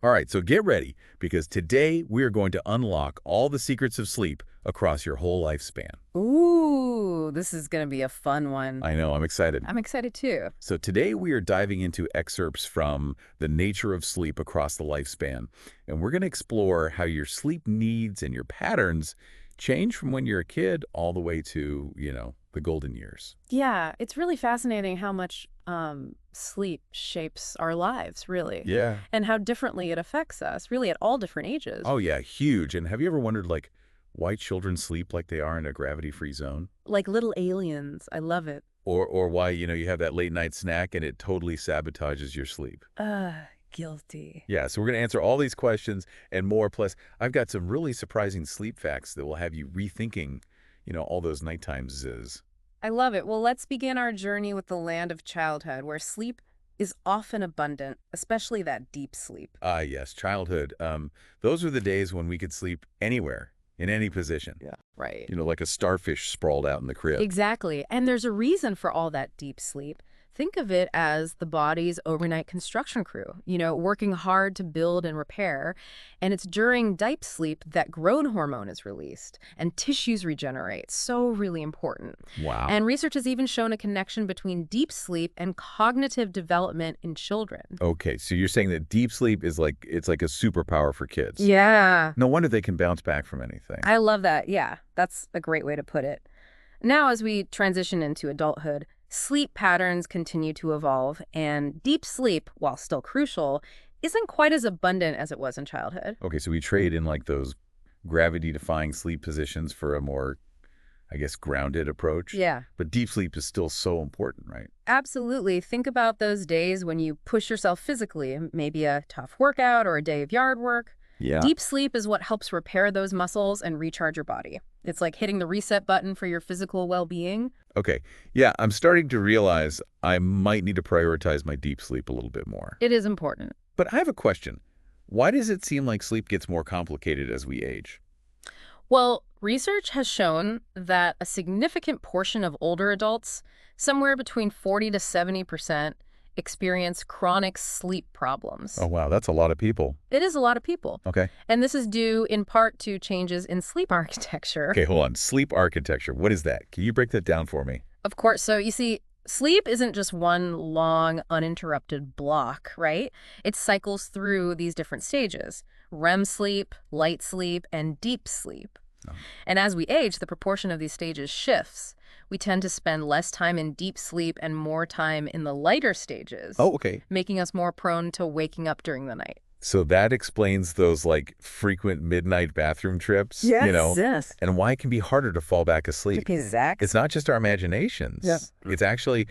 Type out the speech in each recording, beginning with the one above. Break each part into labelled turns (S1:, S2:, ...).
S1: All right, so get ready, because today we are going to unlock all the secrets of sleep across your whole lifespan.
S2: Ooh, this is going to be a fun one.
S1: I know, I'm excited.
S2: I'm excited too.
S1: So today we are diving into excerpts from The Nature of Sleep Across the Lifespan, and we're going to explore how your sleep needs and your patterns change from when you're a kid all the way to, the golden years.
S2: Yeah, it's really fascinating how much sleep shapes our lives, really,
S1: Yeah.
S2: and how differently it affects us, really, at all different ages.
S1: Oh, yeah, huge. And have you ever wondered, why children sleep like they are in a gravity-free zone?
S2: Like little aliens. I love it.
S1: Or why, you have that late-night snack and it totally sabotages your sleep?
S2: Guilty.
S1: Yeah, so we're going to answer all these questions and more. Plus, I've got some really surprising sleep facts that will have you rethinking, all those nighttime z's.
S2: I love it. Well, let's begin our journey with the land of childhood, where sleep is often abundant, especially that deep sleep.
S1: Ah, yes, childhood. Those were the days when we could sleep anywhere, in any position.
S2: Yeah. Right.
S1: Like a starfish sprawled out in the crib.
S2: Exactly. And there's a reason for all that deep sleep. Think of it as the body's overnight construction crew, working hard to build and repair. And it's during deep sleep that growth hormone is released and tissues regenerate. So really important.
S1: Wow.
S2: And research has even shown a connection between deep sleep and cognitive development in children.
S1: Okay, so you're saying that deep sleep is it's like a superpower for kids.
S2: Yeah.
S1: No wonder they can bounce back from anything.
S2: I love that. Yeah, that's a great way to put it. Now, as we transition into adulthood, sleep patterns continue to evolve, and deep sleep, while still crucial, isn't quite as abundant as it was in childhood.
S1: Okay, so we trade in those gravity-defying sleep positions for a more, I guess, grounded approach.
S2: Yeah.
S1: But deep sleep is still so important, right?
S2: Absolutely. Think about those days when you push yourself physically, maybe a tough workout or a day of yard work.
S1: Yeah.
S2: Deep sleep is what helps repair those muscles and recharge your body. It's like hitting the reset button for your physical well-being.
S1: Okay. Yeah, I'm starting to realize I might need to prioritize my deep sleep a little bit more.
S2: It is important.
S1: But I have a question. Why does it seem like sleep gets more complicated as we age?
S2: Well, research has shown that a significant portion of older adults, somewhere between 40 to 70%, experience chronic sleep problems.
S1: Oh, wow, that's a lot of people.
S2: It is a lot of people.
S1: Okay.
S2: And this is due in part to changes in sleep architecture.
S1: Okay, hold on. Sleep architecture. What is that? Can you break that down for me?
S2: Of course. So you see, sleep isn't just one long, uninterrupted block, right? It cycles through these different stages: REM sleep, light sleep, and deep sleep.
S1: Oh.
S2: And as we age, the proportion of these stages shifts. We tend to spend less time in deep sleep and more time in the lighter stages.
S1: Oh, okay.
S2: Making us more prone to waking up during the night.
S1: So that explains those frequent midnight bathroom trips,
S2: Yes.
S1: and why it can be harder to fall back asleep.
S2: Exactly.
S1: It's not just our imaginations.
S2: Yeah.
S1: It's actually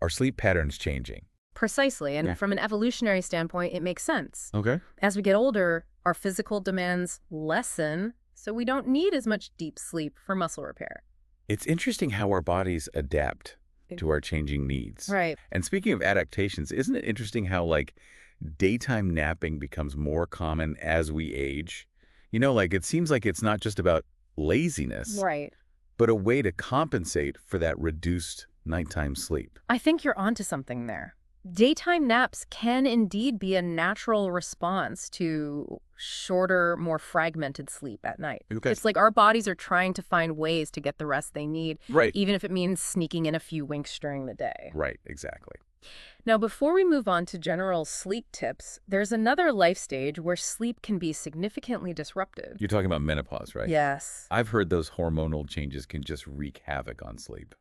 S1: our sleep patterns changing.
S2: Precisely. And
S1: Yeah.
S2: from an evolutionary standpoint, it makes sense.
S1: Okay.
S2: As we get older, our physical demands lessen, so we don't need as much deep sleep for muscle repair.
S1: It's interesting how our bodies adapt to our changing needs.
S2: Right.
S1: And speaking of adaptations, isn't it interesting how daytime napping becomes more common as we age? It seems like it's not just about laziness,
S2: Right.
S1: but a way to compensate for that reduced nighttime sleep.
S2: I think you're onto something there. Daytime naps can indeed be a natural response to shorter, more fragmented sleep at night.
S1: Okay.
S2: It's like our bodies are trying to find ways to get the rest they need,
S1: Right.
S2: even if it means sneaking in a few winks during the day.
S1: Right, exactly.
S2: Now, before we move on to general sleep tips, there's another life stage where sleep can be significantly disrupted.
S1: You're talking about menopause, right?
S2: Yes,
S1: I've heard those hormonal changes can just wreak havoc on sleep.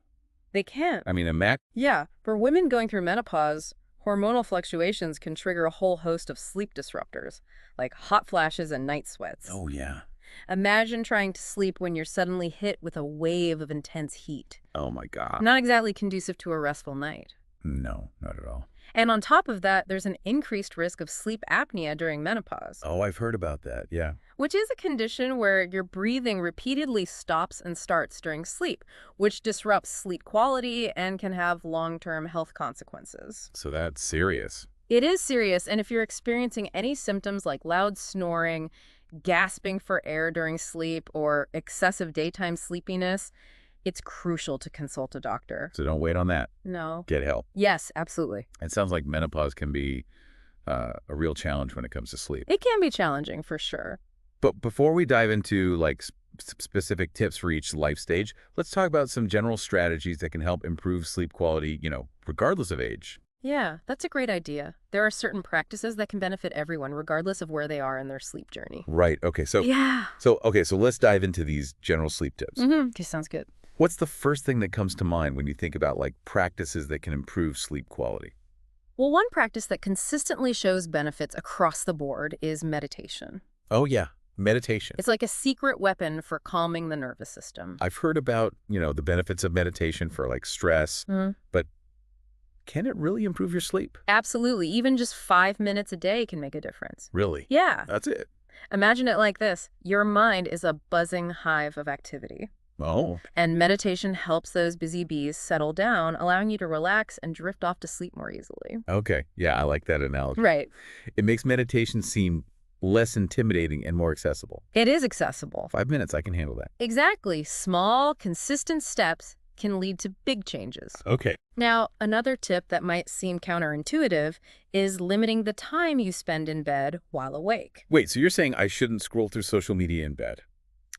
S2: they can.
S1: I mean, a
S2: Yeah, for women going through menopause, hormonal fluctuations can trigger a whole host of sleep disruptors, like hot flashes and night sweats.
S1: Oh, yeah.
S2: Imagine trying to sleep when you're suddenly hit with a wave of intense heat.
S1: Oh, my God.
S2: Not exactly conducive to a restful night.
S1: No, not at all.
S2: And on top of that, there's an increased risk of sleep apnea during menopause.
S1: Oh, I've heard about that, yeah.
S2: Which is a condition where your breathing repeatedly stops and starts during sleep, which disrupts sleep quality and can have long-term health consequences.
S1: So that's serious.
S2: It is serious, and if you're experiencing any symptoms like loud snoring, gasping for air during sleep, or excessive daytime sleepiness, it's crucial to consult a doctor.
S1: So don't wait on that.
S2: No.
S1: Get help.
S2: Yes, absolutely.
S1: It sounds like menopause can be a real challenge when it comes to sleep.
S2: It can be challenging for sure.
S1: But before we dive into like specific tips for each life stage, let's talk about some general strategies that can help improve sleep quality, regardless of age.
S2: Yeah, that's a great idea. There are certain practices that can benefit everyone, regardless of where they are in their sleep journey.
S1: Right. Okay.
S2: Yeah.
S1: So let's dive into these general sleep tips.
S2: Okay, sounds good.
S1: What's the first thing that comes to mind when you think about like practices that can improve sleep quality?
S2: Well, one practice that consistently shows benefits across the board is meditation.
S1: Oh, yeah. Meditation.
S2: It's like a secret weapon for calming the nervous system.
S1: I've heard about, the benefits of meditation for like stress, but can it really improve your sleep?
S2: Absolutely. Even just 5 minutes a day can make a difference.
S1: Really?
S2: Yeah.
S1: That's it.
S2: Imagine it like this. Your mind is a buzzing hive of activity.
S1: Oh,
S2: And meditation helps those busy bees settle down, allowing you to relax and drift off to sleep more easily.
S1: okay. Yeah, I like that analogy.
S2: Right.
S1: It makes meditation seem less intimidating and more accessible.
S2: It is accessible.
S1: 5 minutes, I can handle that.
S2: Exactly. Small, consistent steps can lead to big changes.
S1: Okay.
S2: Now, another tip that might seem counterintuitive is limiting the time you spend in bed while awake.
S1: Wait, so you're saying I shouldn't scroll through social media in bed?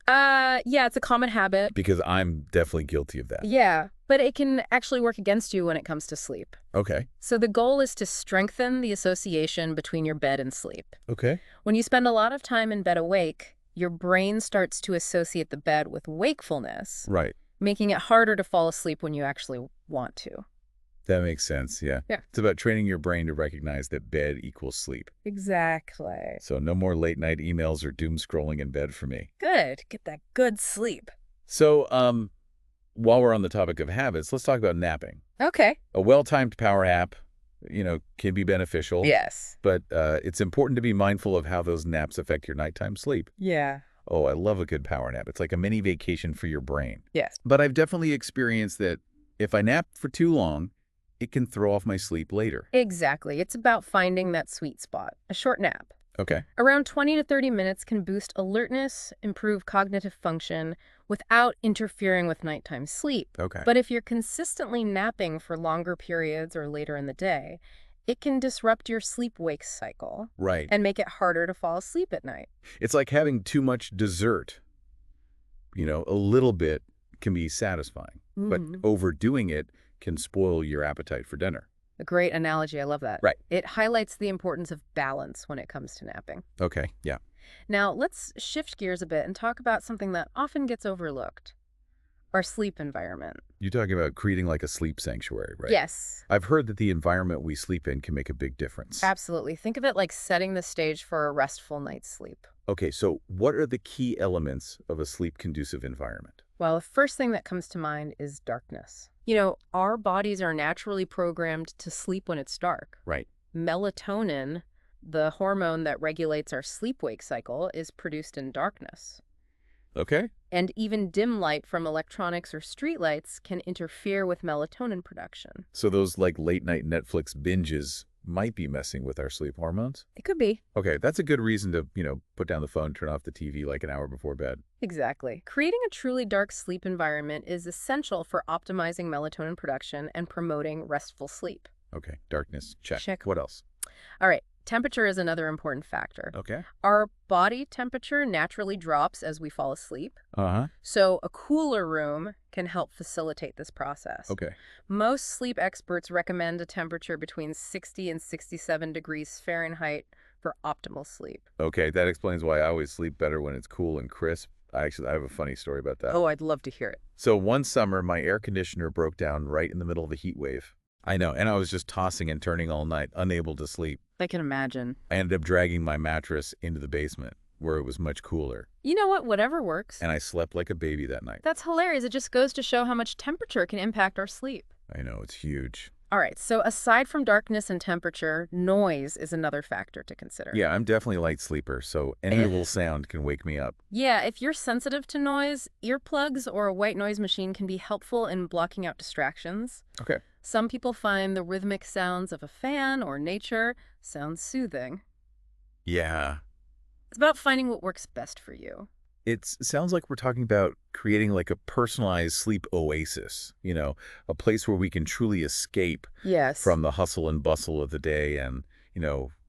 S2: Yeah, it's a common habit.
S1: Because I'm definitely guilty of that.
S2: Yeah, but it can actually work against you when it comes to sleep.
S1: Okay.
S2: So the goal is to strengthen the association between your bed and sleep.
S1: Okay.
S2: When you spend a lot of time in bed awake, your brain starts to associate the bed with wakefulness,
S1: Right.
S2: making it harder to fall asleep when you actually want to.
S1: That makes sense, yeah.
S2: Yeah.
S1: It's about training your brain to recognize that bed equals sleep.
S2: Exactly.
S1: So no more late night emails or doom scrolling in bed for me.
S2: Good. Get that good sleep.
S1: So, while we're on the topic of habits, let's talk about napping.
S2: Okay.
S1: A well-timed power nap, can be beneficial.
S2: Yes.
S1: But it's important to be mindful of how those naps affect your nighttime sleep.
S2: Yeah.
S1: Oh, I love a good power nap. It's like a mini vacation for your brain.
S2: Yes.
S1: But I've definitely experienced that if I nap for too long, it can throw off my sleep later.
S2: Exactly. It's about finding that sweet spot. A short nap.
S1: Okay.
S2: Around 20 to 30 minutes can boost alertness, improve cognitive function without interfering with nighttime sleep.
S1: Okay.
S2: But if you're consistently napping for longer periods or later in the day, it can disrupt your sleep-wake cycle
S1: Right.
S2: and make it harder to fall asleep at night.
S1: It's like having too much dessert. A little bit can be satisfying, but overdoing it can spoil your appetite for dinner.
S2: A great analogy. I love that.
S1: Right.
S2: It highlights the importance of balance when it comes to napping.
S1: Okay, yeah.
S2: Now, let's shift gears a bit and talk about something that often gets overlooked. Our sleep environment.
S1: You're talking about creating like a sleep sanctuary, right?
S2: Yes.
S1: I've heard that the environment we sleep in can make a big difference.
S2: Absolutely. Think of it like setting the stage for a restful night's sleep.
S1: Okay, so what are the key elements of a sleep-conducive environment?
S2: Well, the first thing that comes to mind is darkness. Our bodies are naturally programmed to sleep when it's dark.
S1: Right.
S2: Melatonin, the hormone that regulates our sleep-wake cycle, is produced in darkness.
S1: Okay.
S2: And even dim light from electronics or streetlights can interfere with melatonin production.
S1: So those like late-night Netflix binges might be messing with our sleep hormones?
S2: It could be.
S1: Okay, that's a good reason to, put down the phone, turn off the TV like an hour before bed.
S2: Exactly. Creating a truly dark sleep environment is essential for optimizing melatonin production and promoting restful sleep.
S1: Okay, darkness, check.
S2: Check.
S1: What else?
S2: All right. Temperature is another important factor.
S1: Okay.
S2: Our body temperature naturally drops as we fall asleep,
S1: Uh-huh.
S2: so a cooler room can help facilitate this process.
S1: Okay.
S2: Most sleep experts recommend a temperature between 60 and 67 degrees Fahrenheit for optimal sleep.
S1: Okay, that explains why I always sleep better when it's cool and crisp. I have a funny story about that.
S2: Oh, I'd love to hear it.
S1: So one summer, my air conditioner broke down right in the middle of a heat wave. I know, and I was just tossing and turning all night, unable to sleep.
S2: I can imagine.
S1: I ended up dragging my mattress into the basement, where it was much cooler,
S2: You know what? Whatever works.
S1: and I slept like a baby that night.
S2: That's hilarious. It just goes to show how much temperature can impact our sleep.
S1: I know, it's huge.
S2: All right, so aside from darkness and temperature, noise is another factor to consider.
S1: Yeah, I'm definitely a light sleeper, so any little sound can wake me up.
S2: Yeah, if you're sensitive to noise, earplugs or a white noise machine can be helpful in blocking out distractions.
S1: Okay.
S2: Some people find the rhythmic sounds of a fan or nature sound soothing.
S1: Yeah.
S2: It's about finding what works best for you.
S1: It sounds like we're talking about creating like a personalized sleep oasis, a place where we can truly escape
S2: Yes.
S1: from the hustle and bustle of the day and,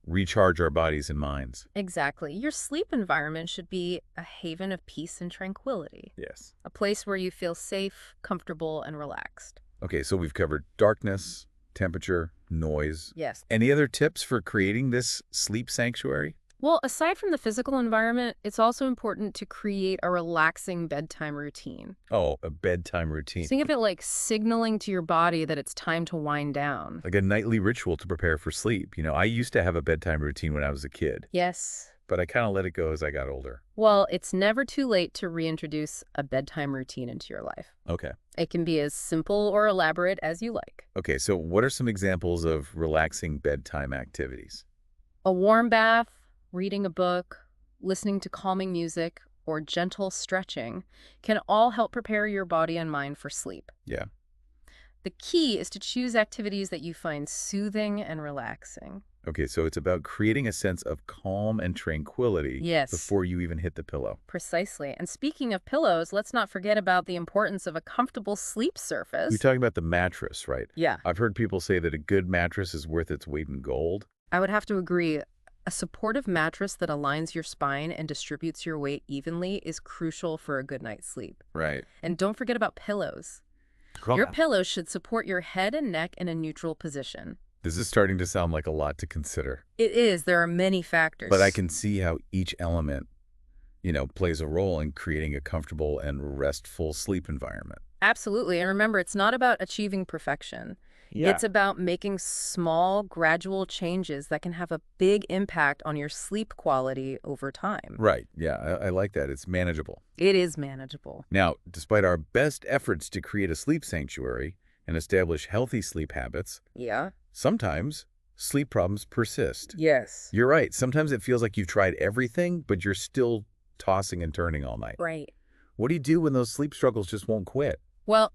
S1: recharge our bodies and minds.
S2: Exactly. Your sleep environment should be a haven of peace and tranquility,
S1: Yes.
S2: a place where you feel safe, comfortable, and relaxed.
S1: Okay, so we've covered darkness, temperature, noise.
S2: Yes.
S1: Any other tips for creating this sleep sanctuary?
S2: Well, aside from the physical environment, it's also important to create a relaxing bedtime routine.
S1: Oh, a bedtime routine.
S2: Think of it like signaling to your body that it's time to wind down.
S1: Like a nightly ritual to prepare for sleep. I used to have a bedtime routine when I was a kid,
S2: Yes.
S1: but I kind of let it go as I got older.
S2: Well, it's never too late to reintroduce a bedtime routine into your life.
S1: Okay.
S2: It can be as simple or elaborate as you like.
S1: Okay, so what are some examples of relaxing bedtime activities?
S2: A warm bath, reading a book, listening to calming music, or gentle stretching can all help prepare your body and mind for sleep.
S1: Yeah.
S2: The key is to choose activities that you find soothing and relaxing.
S1: Okay, so it's about creating a sense of calm and tranquility
S2: Yes.
S1: before you even hit the pillow.
S2: Precisely. And speaking of pillows, let's not forget about the importance of a comfortable sleep surface.
S1: You're talking about the mattress, right?
S2: Yeah,
S1: I've heard people say that a good mattress is worth its weight in gold.
S2: I would have to agree. A supportive mattress that aligns your spine and distributes your weight evenly is crucial for a good night's sleep.
S1: Right.
S2: And don't forget about pillows. Your pillows should support your head and neck in a neutral position.
S1: This is starting to sound like a lot to consider.
S2: It is. There are many factors.
S1: But I can see how each element, plays a role in creating a comfortable and restful sleep environment.
S2: Absolutely. And remember, it's not about achieving perfection.
S1: Yeah.
S2: It's about making small, gradual changes that can have a big impact on your sleep quality over time.
S1: Right. Yeah, I like that. It's manageable.
S2: It is manageable.
S1: Now, despite our best efforts to create a sleep sanctuary and establish healthy sleep habits,
S2: Yeah.
S1: sometimes sleep problems persist.
S2: Yes.
S1: You're right. Sometimes it feels like you've tried everything, but you're still tossing and turning all night.
S2: Right.
S1: What do you do when those sleep struggles just won't quit?
S2: Well,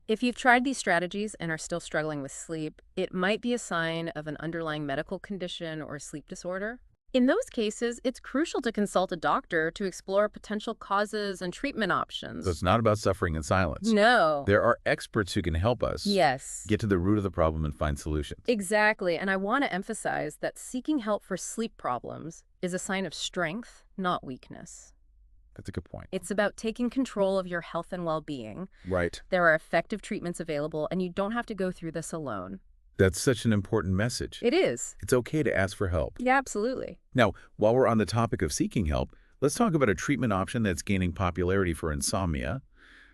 S2: if you've tried these strategies and are still struggling with sleep, it might be a sign of an underlying medical condition or sleep disorder. In those cases, it's crucial to consult a doctor to explore potential causes and treatment options.
S1: So it's not about suffering in silence.
S2: No.
S1: There are experts who can help us
S2: Yes.
S1: get to the root of the problem and find solutions.
S2: Exactly. And I want to emphasize that seeking help for sleep problems is a sign of strength, not weakness.
S1: That's a good point.
S2: It's about taking control of your health and well-being.
S1: Right.
S2: There are effective treatments available, and you don't have to go through this alone.
S1: That's such an important message.
S2: It is.
S1: It's okay to ask for help.
S2: Yeah, absolutely.
S1: Now, while we're on the topic of seeking help, let's talk about a treatment option that's gaining popularity for insomnia,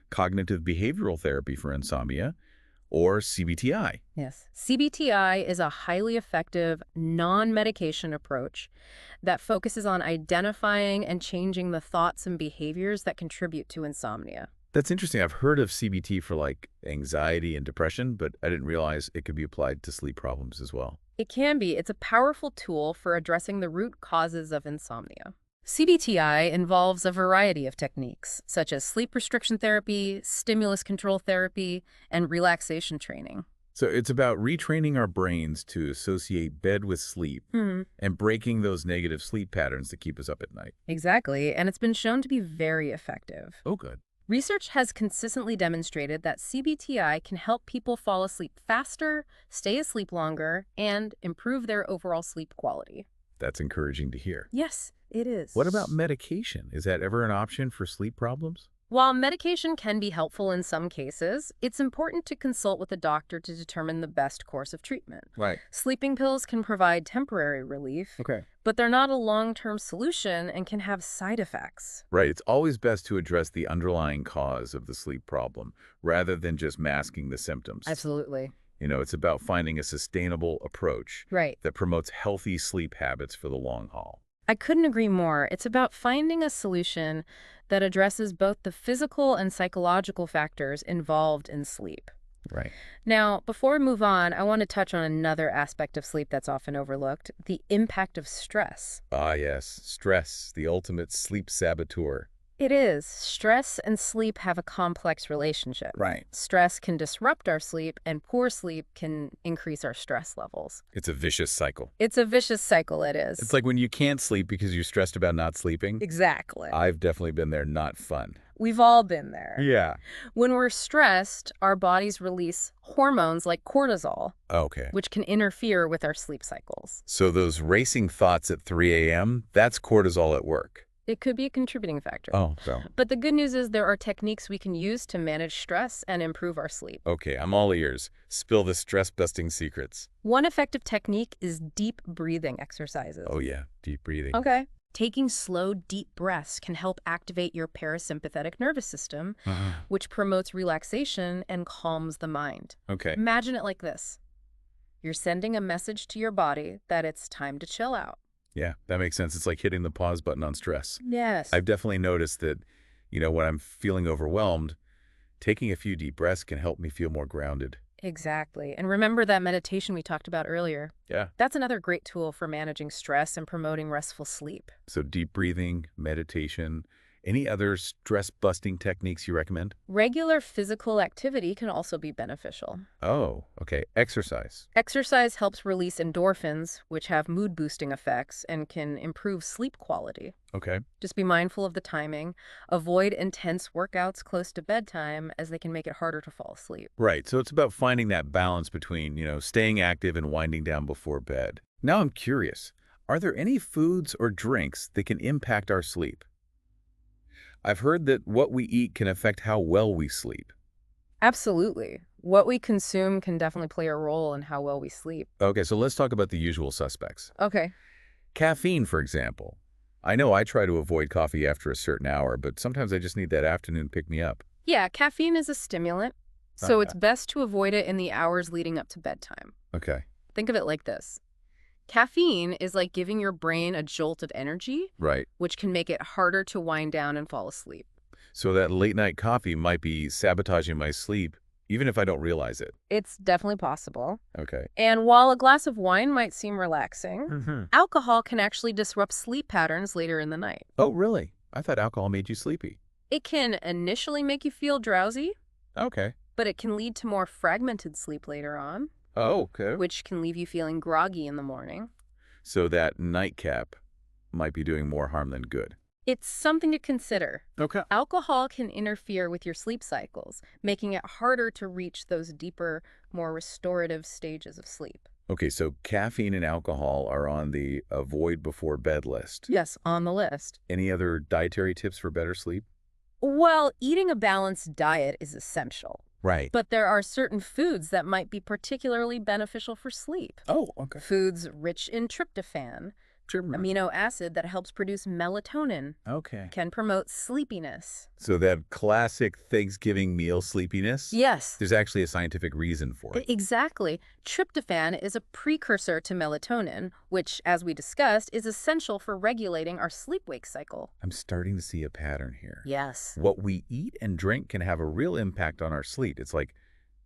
S1: cognitive behavioral therapy for insomnia, or CBTI.
S2: Yes. CBTI is a highly effective, non-medication approach that focuses on identifying and changing the thoughts and behaviors that contribute to insomnia.
S1: That's interesting. I've heard of CBT for anxiety and depression, but I didn't realize it could be applied to sleep problems as well.
S2: It can be. It's a powerful tool for addressing the root causes of insomnia. CBTI involves a variety of techniques, such as sleep restriction therapy, stimulus control therapy, and relaxation training.
S1: So it's about retraining our brains to associate bed with sleep and breaking those negative sleep patterns that keep us up at night.
S2: Exactly, and it's been shown to be very effective.
S1: Oh, good.
S2: Research has consistently demonstrated that CBTI can help people fall asleep faster, stay asleep longer, and improve their overall sleep quality.
S1: That's encouraging to hear.
S2: Yes, it is.
S1: What about medication? Is that ever an option for sleep problems?
S2: While medication can be helpful in some cases, it's important to consult with a doctor to determine the best course of treatment.
S1: Right.
S2: Sleeping pills can provide temporary relief,
S1: Okay.
S2: but they're not a long-term solution and can have side effects.
S1: Right. It's always best to address the underlying cause of the sleep problem rather than just masking the symptoms.
S2: Absolutely.
S1: It's about finding a sustainable approach
S2: Right.
S1: that promotes healthy sleep habits for the long haul.
S2: I couldn't agree more. It's about finding a solution that addresses both the physical and psychological factors involved in sleep.
S1: Right.
S2: Now, before we move on, I want to touch on another aspect of sleep that's often overlooked, the impact of stress.
S1: Ah, yes. Stress, the ultimate sleep saboteur.
S2: It is. Stress and sleep have a complex relationship.
S1: Right.
S2: Stress can disrupt our sleep, and poor sleep can increase our stress levels.
S1: It's a vicious cycle.
S2: It's a vicious cycle, it is.
S1: It's like when you can't sleep because you're stressed about not sleeping.
S2: Exactly.
S1: I've definitely been there. Not fun.
S2: We've all been there.
S1: Yeah.
S2: When we're stressed, our bodies release hormones like cortisol,
S1: Okay.
S2: which can interfere with our sleep cycles.
S1: So those racing thoughts at 3 a.m., that's cortisol at work.
S2: It could be a contributing factor.
S1: Oh, so.
S2: But the good news is there are techniques we can use to manage stress and improve our sleep.
S1: Okay, I'm all ears. Spill the stress-busting secrets.
S2: One effective technique is deep breathing exercises.
S1: Oh, yeah. Deep breathing.
S2: Okay. Taking slow, deep breaths can help activate your parasympathetic nervous system, which promotes relaxation and calms the mind.
S1: Okay.
S2: Imagine it like this. You're sending a message to your body that it's time to chill out.
S1: Yeah, that makes sense. It's like hitting the pause button on stress.
S2: Yes.
S1: I've definitely noticed that, when I'm feeling overwhelmed, taking a few deep breaths can help me feel more grounded.
S2: Exactly. And remember that meditation we talked about earlier?
S1: Yeah.
S2: That's another great tool for managing stress and promoting restful sleep.
S1: So deep breathing, meditation, any other stress-busting techniques you recommend?
S2: Regular physical activity can also be beneficial.
S1: Oh, okay. Exercise.
S2: Exercise helps release endorphins, which have mood-boosting effects and can improve sleep quality.
S1: Okay.
S2: Just be mindful of the timing. Avoid intense workouts close to bedtime, as they can make it harder to fall asleep.
S1: Right. So it's about finding that balance between, staying active and winding down before bed. Now I'm curious, are there any foods or drinks that can impact our sleep? I've heard that what we eat can affect how well we sleep.
S2: Absolutely. What we consume can definitely play a role in how well we sleep.
S1: Okay, so let's talk about the usual suspects.
S2: Okay.
S1: Caffeine, for example. I know I try to avoid coffee after a certain hour, but sometimes I just need that afternoon pick-me-up.
S2: Yeah, caffeine is a stimulant, so it's best to avoid it in the hours leading up to bedtime.
S1: Okay.
S2: Think of it like this. Caffeine is like giving your brain a jolt of energy,
S1: Right.
S2: which can make it harder to wind down and fall asleep.
S1: So that late-night coffee might be sabotaging my sleep, even if I don't realize it.
S2: It's definitely possible.
S1: Okay.
S2: And while a glass of wine might seem relaxing, alcohol can actually disrupt sleep patterns later in the night.
S1: Oh, really? I thought alcohol made you sleepy.
S2: It can initially make you feel drowsy,
S1: Okay.
S2: but it can lead to more fragmented sleep later on,
S1: Oh, okay.
S2: which can leave you feeling groggy in the morning.
S1: So that nightcap might be doing more harm than good.
S2: It's something to consider.
S1: Okay.
S2: Alcohol can interfere with your sleep cycles, making it harder to reach those deeper, more restorative stages of sleep.
S1: Okay, so caffeine and alcohol are on the avoid before bed list.
S2: Yes, on the list.
S1: Any other dietary tips for better sleep?
S2: Well, eating a balanced diet is essential,
S1: Right.
S2: but there are certain foods that might be particularly beneficial for sleep.
S1: Oh, okay.
S2: Foods rich in tryptophan, amino acid that helps produce melatonin,
S1: Okay.
S2: can promote sleepiness.
S1: So that classic Thanksgiving meal sleepiness?
S2: Yes.
S1: There's actually a scientific reason for it.
S2: Exactly. Tryptophan is a precursor to melatonin, which, as we discussed, is essential for regulating our sleep-wake cycle.
S1: I'm starting to see a pattern here.
S2: Yes.
S1: What we eat and drink can have a real impact on our sleep. It's like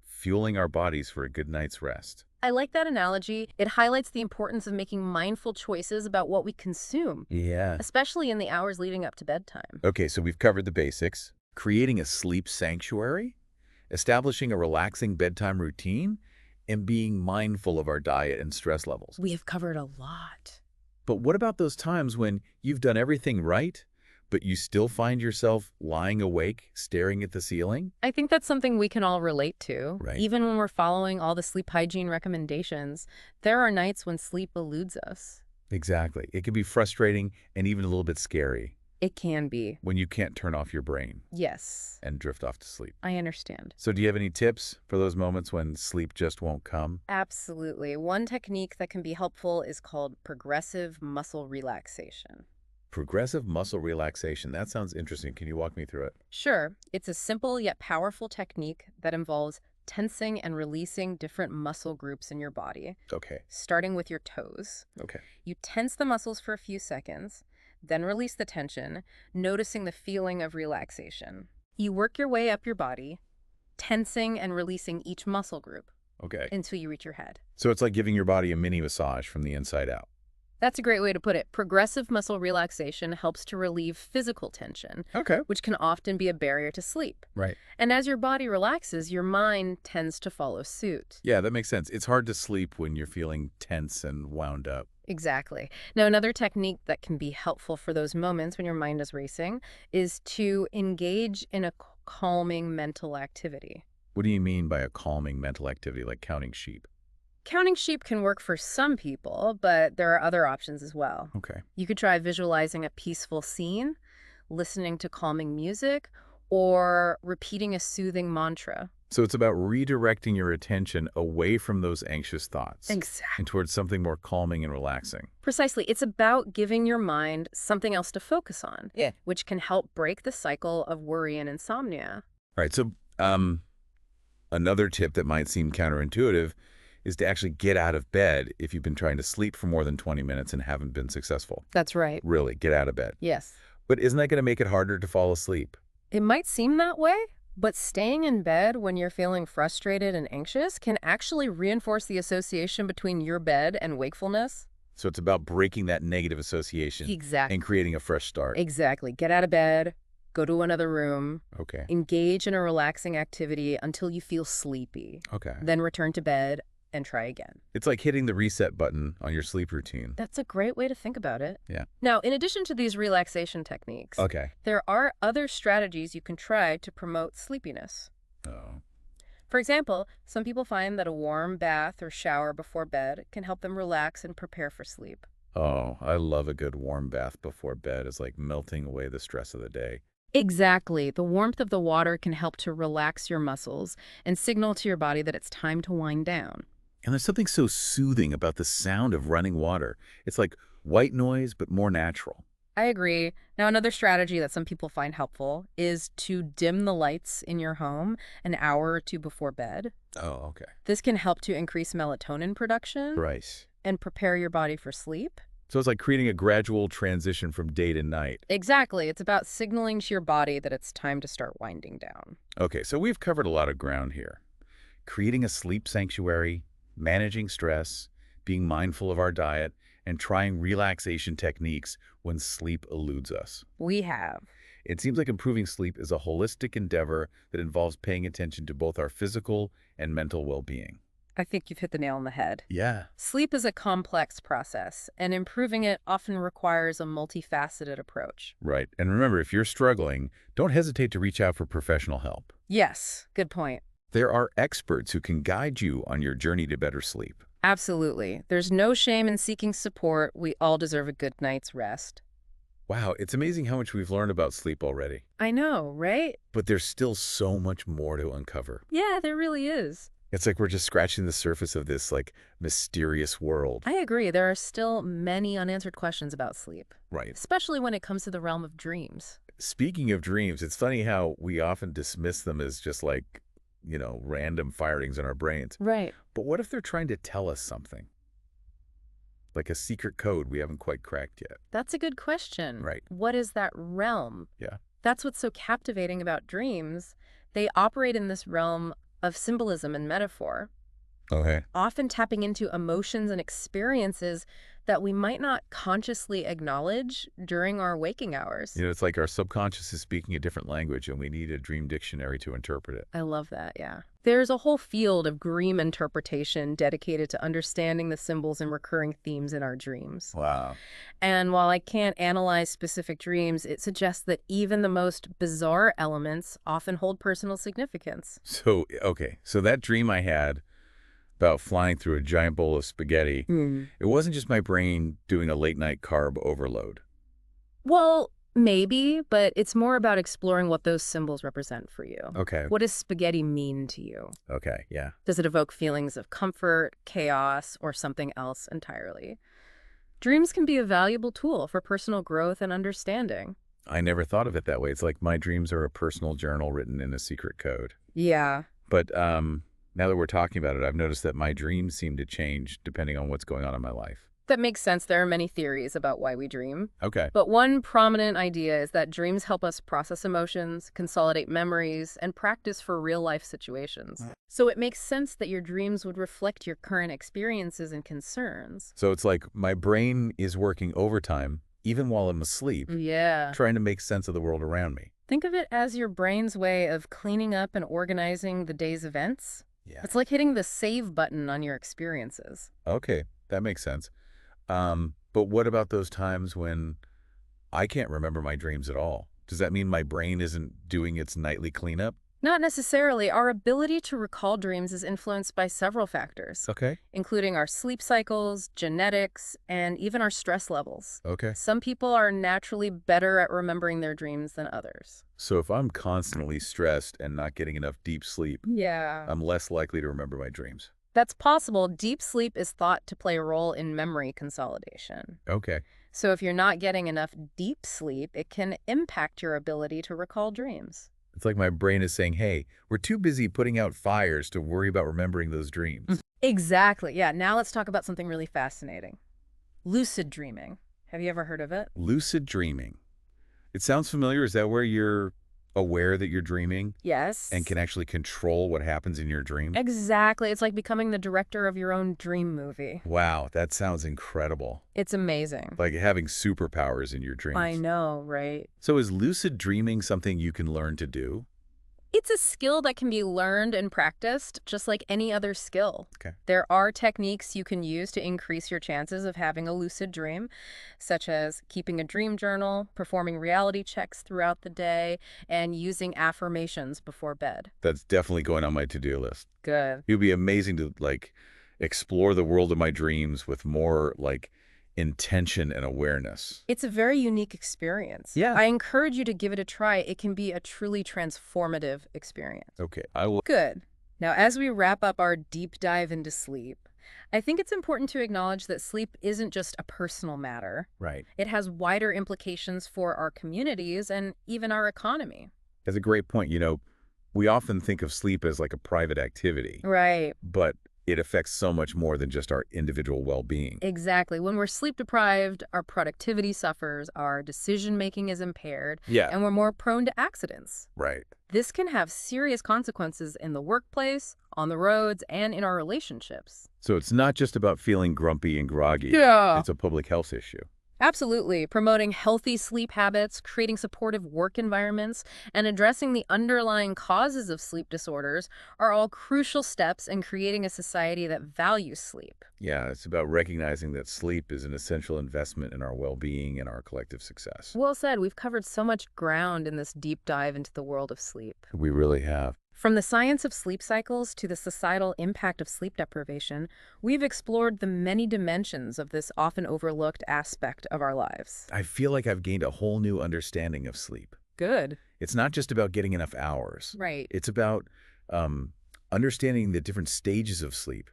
S1: fueling our bodies for a good night's rest.
S2: I like that analogy. It highlights the importance of making mindful choices about what we consume,
S1: Yeah.
S2: especially in the hours leading up to bedtime.
S1: Okay, so we've covered the basics. Creating a sleep sanctuary, establishing a relaxing bedtime routine, and being mindful of our diet and stress levels.
S2: We have covered a lot.
S1: But what about those times when you've done everything right, but you still find yourself lying awake, staring at the ceiling?
S2: I think that's something we can all relate to.
S1: Right.
S2: Even when we're following all the sleep hygiene recommendations, there are nights when sleep eludes us.
S1: Exactly. It can be frustrating and even a little bit scary
S2: It can be.
S1: when you can't turn off your brain
S2: Yes,
S1: and drift off to sleep.
S2: I understand.
S1: So do you have any tips for those moments when sleep just won't come?
S2: Absolutely. One technique that can be helpful is called progressive muscle relaxation.
S1: Progressive muscle relaxation. That sounds interesting. Can you walk me through it?
S2: Sure, it's a simple yet powerful technique that involves tensing and releasing different muscle groups in your body,
S1: Okay.
S2: starting with your toes.
S1: Okay.
S2: You tense the muscles for a few seconds, then release the tension, noticing the feeling of relaxation. You work your way up your body, tensing and releasing each muscle group
S1: Okay.
S2: until you reach your head.
S1: So it's like giving your body a mini massage from the inside out.
S2: That's a great way to put it. Progressive muscle relaxation helps to relieve physical tension,
S1: Okay.
S2: which can often be a barrier to sleep.
S1: Right.
S2: And as your body relaxes, your mind tends to follow suit.
S1: Yeah, that makes sense. It's hard to sleep when you're feeling tense and wound up.
S2: Exactly. Now, another technique that can be helpful for those moments when your mind is racing is to engage in a calming mental activity.
S1: What do you mean by a calming mental activity like counting sheep?
S2: Counting sheep can work for some people, but there are other options as well.
S1: Okay.
S2: You could try visualizing a peaceful scene, listening to calming music, or repeating a soothing mantra.
S1: So it's about redirecting your attention away from those anxious thoughts
S2: Exactly.
S1: and towards something more calming and relaxing.
S2: Precisely. It's about giving your mind something else to focus on,
S1: Yeah.
S2: which can help break the cycle of worry and insomnia.
S1: All right. So another tip that might seem counterintuitive is to actually get out of bed if you've been trying to sleep for more than 20 minutes and haven't been successful.
S2: That's right.
S1: Really, get out of bed.
S2: Yes.
S1: But isn't that going to make it harder to fall asleep?
S2: It might seem that way, but staying in bed when you're feeling frustrated and anxious can actually reinforce the association between your bed and wakefulness.
S1: So it's about breaking that negative association
S2: Exactly.
S1: and creating a fresh start.
S2: Exactly. Get out of bed, go to another room,
S1: Okay.
S2: engage in a relaxing activity until you feel sleepy,
S1: Okay.
S2: then return to bed and try again.
S1: It's like hitting the reset button on your sleep routine.
S2: That's a great way to think about it.
S1: Yeah.
S2: Now, in addition to these relaxation techniques,
S1: Okay.
S2: there are other strategies you can try to promote sleepiness.
S1: Oh.
S2: For example, some people find that a warm bath or shower before bed can help them relax and prepare for sleep.
S1: Oh, I love a good warm bath before bed. It's like melting away the stress of the day.
S2: Exactly. The warmth of the water can help to relax your muscles and signal to your body that it's time to wind down.
S1: And there's something so soothing about the sound of running water. It's like white noise, but more natural.
S2: I agree. Now, another strategy that some people find helpful is to dim the lights in your home an hour or two before bed.
S1: Oh, okay.
S2: This can help to increase melatonin production
S1: Right.
S2: and prepare your body for sleep.
S1: So it's like creating a gradual transition from day to night.
S2: Exactly. It's about signaling to your body that it's time to start winding down.
S1: Okay, so we've covered a lot of ground here. Creating a sleep sanctuary, managing stress, being mindful of our diet, and trying relaxation techniques when sleep eludes us.
S2: We have.
S1: It seems like improving sleep is a holistic endeavor that involves paying attention to both our physical and mental well-being.
S2: I think you've hit the nail on the head.
S1: Yeah.
S2: Sleep is a complex process, and improving it often requires a multifaceted approach.
S1: Right. And remember, if you're struggling, don't hesitate to reach out for professional help.
S2: Yes, good point.
S1: There are experts who can guide you on your journey to better sleep.
S2: Absolutely. There's no shame in seeking support. We all deserve a good night's rest.
S1: Wow, it's amazing how much we've learned about sleep already.
S2: I know, right?
S1: But there's still so much more to uncover.
S2: Yeah, there really is.
S1: It's like we're just scratching the surface of this, like, mysterious world.
S2: I agree. There are still many unanswered questions about sleep,
S1: Right.
S2: especially when it comes to the realm of dreams.
S1: Speaking of dreams, it's funny how we often dismiss them as just like, random firings in our brains.
S2: Right.
S1: But what if they're trying to tell us something? Like a secret code we haven't quite cracked yet.
S2: That's a good question.
S1: Right.
S2: What is that realm?
S1: Yeah.
S2: That's what's so captivating about dreams. They operate in this realm of symbolism and metaphor,
S1: Okay.
S2: often tapping into emotions and experiences that we might not consciously acknowledge during our waking hours.
S1: It's like our subconscious is speaking a different language and we need a dream dictionary to interpret it.
S2: I love that, yeah. There's a whole field of dream interpretation dedicated to understanding the symbols and recurring themes in our dreams.
S1: Wow.
S2: And while I can't analyze specific dreams, it suggests that even the most bizarre elements often hold personal significance.
S1: So, okay. So that dream I had about flying through a giant bowl of spaghetti, it wasn't just my brain doing a late-night carb overload.
S2: Well, maybe, but it's more about exploring what those symbols represent for you.
S1: Okay.
S2: What does spaghetti mean to you?
S1: Okay, yeah.
S2: Does it evoke feelings of comfort, chaos, or something else entirely? Dreams can be a valuable tool for personal growth and understanding.
S1: I never thought of it that way. It's like my dreams are a personal journal written in a secret code.
S2: Yeah.
S1: But now that we're talking about it, I've noticed that my dreams seem to change depending on what's going on in my life.
S2: That makes sense. There are many theories about why we dream.
S1: Okay.
S2: But one prominent idea is that dreams help us process emotions, consolidate memories, and practice for real-life situations. So it makes sense that your dreams would reflect your current experiences and concerns.
S1: So it's like my brain is working overtime, even while I'm asleep,
S2: Yeah.
S1: trying to make sense of the world around me.
S2: Think of it as your brain's way of cleaning up and organizing the day's events.
S1: Yeah.
S2: It's like hitting the save button on your experiences.
S1: Okay, that makes sense. But what about those times when I can't remember my dreams at all? Does that mean my brain isn't doing its nightly cleanup?
S2: Not necessarily. Our ability to recall dreams is influenced by several factors,
S1: Okay.
S2: including our sleep cycles, genetics, and even our stress levels.
S1: Okay.
S2: Some people are naturally better at remembering their dreams than others.
S1: So if I'm constantly stressed and not getting enough deep sleep,
S2: Yeah.
S1: I'm less likely to remember my dreams.
S2: That's possible. Deep sleep is thought to play a role in memory consolidation.
S1: Okay.
S2: So if you're not getting enough deep sleep, it can impact your ability to recall dreams.
S1: It's like my brain is saying, hey, we're too busy putting out fires to worry about remembering those dreams.
S2: Exactly. Yeah. Now let's talk about something really fascinating. Lucid dreaming. Have you ever heard of it?
S1: Lucid dreaming. It sounds familiar. Is that where you're aware that you're dreaming
S2: Yes.
S1: and can actually control what happens in your dream?
S2: Exactly. It's like becoming the director of your own dream movie.
S1: Wow, that sounds incredible.
S2: It's amazing.
S1: Like having superpowers in your dreams.
S2: I know, right?
S1: So is lucid dreaming something you can learn to do?
S2: It's a skill that can be learned and practiced just like any other skill.
S1: Okay.
S2: There are techniques you can use to increase your chances of having a lucid dream, such as keeping a dream journal, performing reality checks throughout the day, and using affirmations before bed.
S1: That's definitely going on my to-do list.
S2: Good.
S1: It would be amazing to explore the world of my dreams with more intention and awareness.
S2: It's a very unique experience.
S1: Yeah.
S2: I encourage you to give it a try. It can be a truly transformative experience.
S1: Okay, I will.
S2: Good. Now, as we wrap up our deep dive into sleep, I think it's important to acknowledge that sleep isn't just a personal matter.
S1: Right.
S2: It has wider implications for our communities and even our economy.
S1: That's a great point. We often think of sleep as like a private activity,
S2: Right.
S1: but it affects so much more than just our individual well-being.
S2: Exactly. When we're sleep deprived, our productivity suffers, our decision-making is impaired,
S1: Yeah.
S2: and we're more prone to accidents.
S1: Right.
S2: This can have serious consequences in the workplace, on the roads, and in our relationships.
S1: So it's not just about feeling grumpy and groggy.
S2: Yeah.
S1: It's a public health issue.
S2: Absolutely. Promoting healthy sleep habits, creating supportive work environments, and addressing the underlying causes of sleep disorders are all crucial steps in creating a society that values sleep.
S1: Yeah, it's about recognizing that sleep is an essential investment in our well-being and our collective success.
S2: Well said. We've covered so much ground in this deep dive into the world of sleep.
S1: We really have.
S2: From the science of sleep cycles to the societal impact of sleep deprivation, we've explored the many dimensions of this often overlooked aspect of our lives.
S1: I feel like I've gained a whole new understanding of sleep.
S2: Good.
S1: It's not just about getting enough hours.
S2: Right.
S1: It's about understanding the different stages of sleep,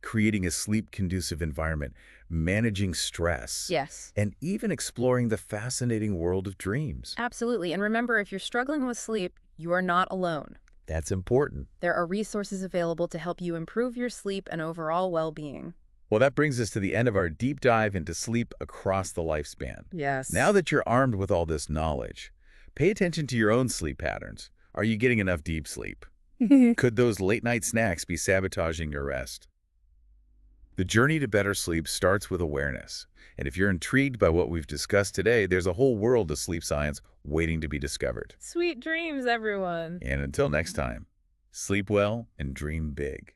S1: creating a sleep-conducive environment, managing stress,
S2: Yes.
S1: and even exploring the fascinating world of dreams.
S2: Absolutely. And remember, if you're struggling with sleep, you are not alone.
S1: That's important.
S2: There are resources available to help you improve your sleep and overall well-being.
S1: Well, that brings us to the end of our deep dive into sleep across the lifespan.
S2: Yes.
S1: Now that you're armed with all this knowledge, pay attention to your own sleep patterns. Are you getting enough deep sleep? Could those late-night snacks be sabotaging your rest? The journey to better sleep starts with awareness. And if you're intrigued by what we've discussed today, there's a whole world of sleep science waiting to be discovered.
S2: Sweet dreams, everyone.
S1: And until next time, sleep well and dream big.